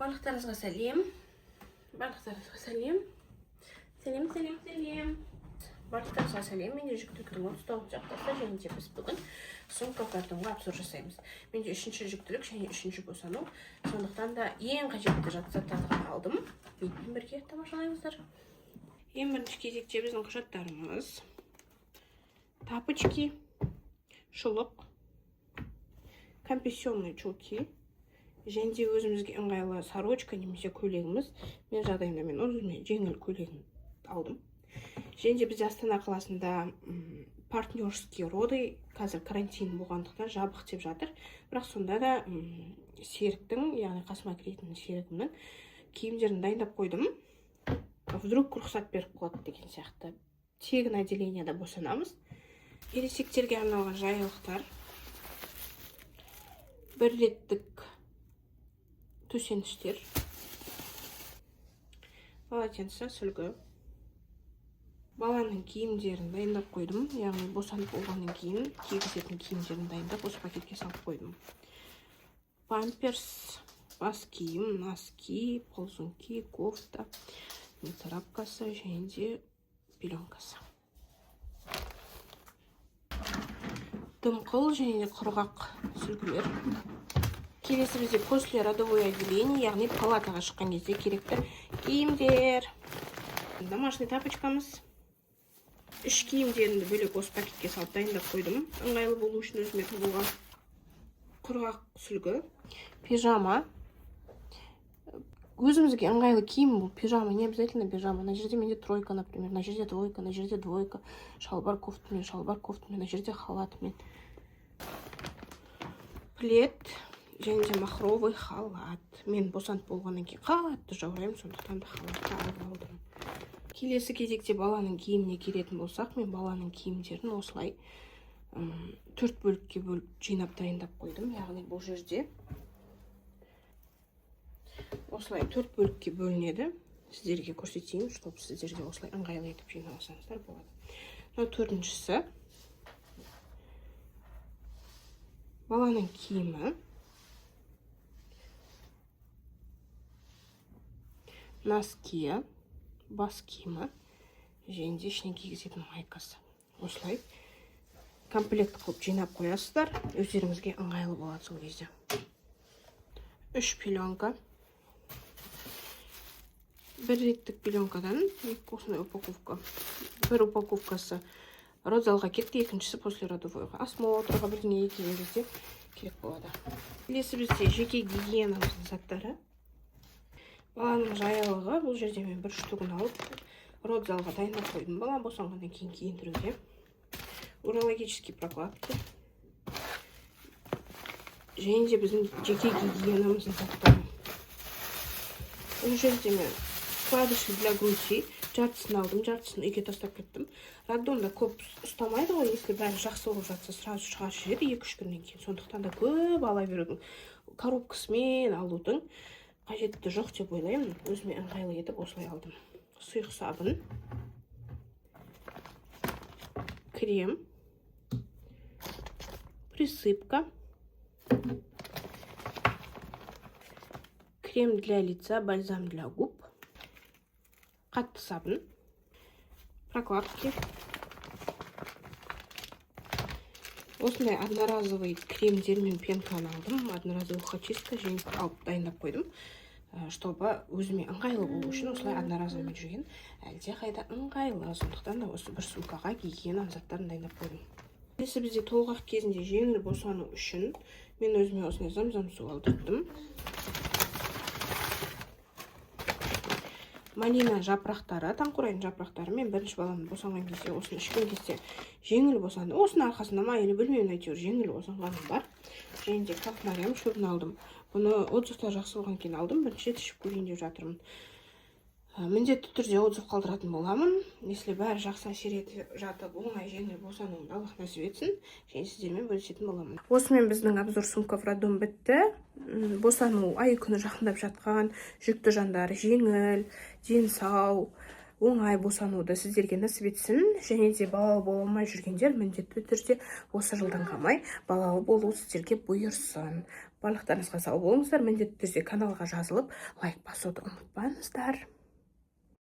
Барлықтарыңызға сәлем. Барлықтарыңызға сәлем. Барлықтарыңызға сәлем. Менде жүктіліктің 39 аптасы және де біз бүгін сумка картонға обзор жасаймыз. Менде 3-ші жүктілік және 3-ші босану. Сондықтан да ең қажетті заттарды алдым. Менімен бірге тамашалаймыздар. Ең бірінші кезекте біздің құжаттарымыз: тапочки, шұлық, компрессионный чулки, және де өзімізге ыңғайлы сорочка немесе көйлегіміз. Мен жағдайымда мен өзіме жеңіл көйлегін алдым. Және де бізде Астана қаласында партнерский роды, қазір карантин болғандықтан жабық деп жатыр. Бірақ сонда да серіктің, яғни қасыма кірейтін серігімнің киімдерін дайындап қойдым. Вдруг рұқсат беріп қалады деген сияқты. Тегін отделенияда босанамыз. Ересектерге арналған жайлықтар, бір реттік төсеніштер, полотенце, сүлгі. Баланың киімдерін дайындап қойдым, яғни босанып болғаннан кейін кигізетін киімдерін дайындап осы пакетке салып қойдым. Памперс, бас киім, носки, ползунки, кофта, трапкасы және де пеленкасы. Дымқыл және де құрғақ сүлгілер. Келесі бізде после родовое отделение, яғни палатаға шыққан кезде керекті киімдер. Домашний тапочкамыз. Үш киімдерімді бөлек осы пакетке салып дайындап қойдым. Ыңғайлы болу үшін өзіме табылған құрғақ сүлгі. Пижама. Өзімізге ыңғайлы киім бұл. Пижама, не обязательно пижама. На жерде менде тройка, например, на жерде двойка, на жерде двойка. Шалбар кофтамен, на жерде халатымен. Плед және де махровый халат. Мен босанып болғаннан кейін қатты жаураймын, сондықтан да халатты алып алдым. Келесі кезекте баланың киіміне келетін болсақ, мен баланың киімдерін осылай 4 бөлікке бөліп жинап дайындап қойдым. Яғни бұл жерде осылай 4 бөлікке бөлінеді. Сіздерге көрсетейін, чтобы сіздерде осылай ыңғайлы етіп жиналсаңыздар болады. Мынау төртіншісі. Баланың киімі. Носки, бас киімі және де ішіне кигізетін майкасы. Осылай комплект қылып жинап қоясыздар. Өздеріңізге ыңғайлы болады сол кезде. 3 пеленка. Бір реттік пеленкадан осындай упаковка. Бір упаковкасы родзалға кетті, екіншісі после родовойға. Осмотрға бірдеңе екенін кезде керек болады. Келесі бізде жеке гигиенамыздың заттары. Баланың жаялығы, бұл жерде мен бір штугын алып родзалға дайындап қойдым. Бала босанғаннан кейін киіндіруге. Урологический прокладки. Және де біздің жеке гигиенамыздың заттары. Бұл жерде мен вкладыши для груди жартысын алдым, жартысын үйге тастап кеттім. Роддомда көп ұстамайды ғой, если бәрі жақсы болып жатса, сразу шығарып жібереді 2-3 күннен кейін. Сондықтан да көп ала берудің, коробкасымен алудың қажетті жоқ деп ойлаймын. Өзіме ыңғайлы етіп осылай алдым. Сұйық сабын, крем, присыпка, крем для лица, бальзам для губ, қатты сабын, прокладки. Осындай одноразовый кремдер мен пенканы алдым. Одноразовый очистка және алып дайындап қойдым, чтобы өзіме ыңғайлы болу үшін осылай одноразовый жүрген әлде қайда ыңғайлы. Сондықтан да осы бір сумкаға гигиена заттарын дайындап қойдым. Келесі бізде толғақ кезінде жеңіл босану үшін мен өзіме осындай зам-зам су алдырдым. Малина жапырақтары, таңқурайдың жапырақтары. Мен бірінші баламның босанған кезде, осыны ішкен кезде жеңіл босанды. Осының арқасында ма, или білмеймін, әйтеуір жеңіл босанғаным бар. Және де кафнарям шөбін алдым. Бұны отзывтар жақсы болған кейін алдым. Бірінші рет ішіп көрейін деп жатырмын. Міндетті түрде отзыв қалдыратын боламын. Если бәрі жақсы әсер етіп жатып, оңай жеңіл босануымды Аллах нәсіп етсін, және сіздермен бөлісетін боламын. Осымен біздің обзор сумка в роддом бітті. Босану ай күні жақындап жатқан жүкті жандар жеңіл, дені сау, оңай босануды сіздерге нәсіп етсін. Және де балалы бола алмай жүргендер міндетті түрде осы жылдан қалмай балалы болу сіздерге бұйырсын. барлықтарыңызға сау болыңыздар. Міндетті түрде каналға жазылып лайк басуды ұмытпаңыздар.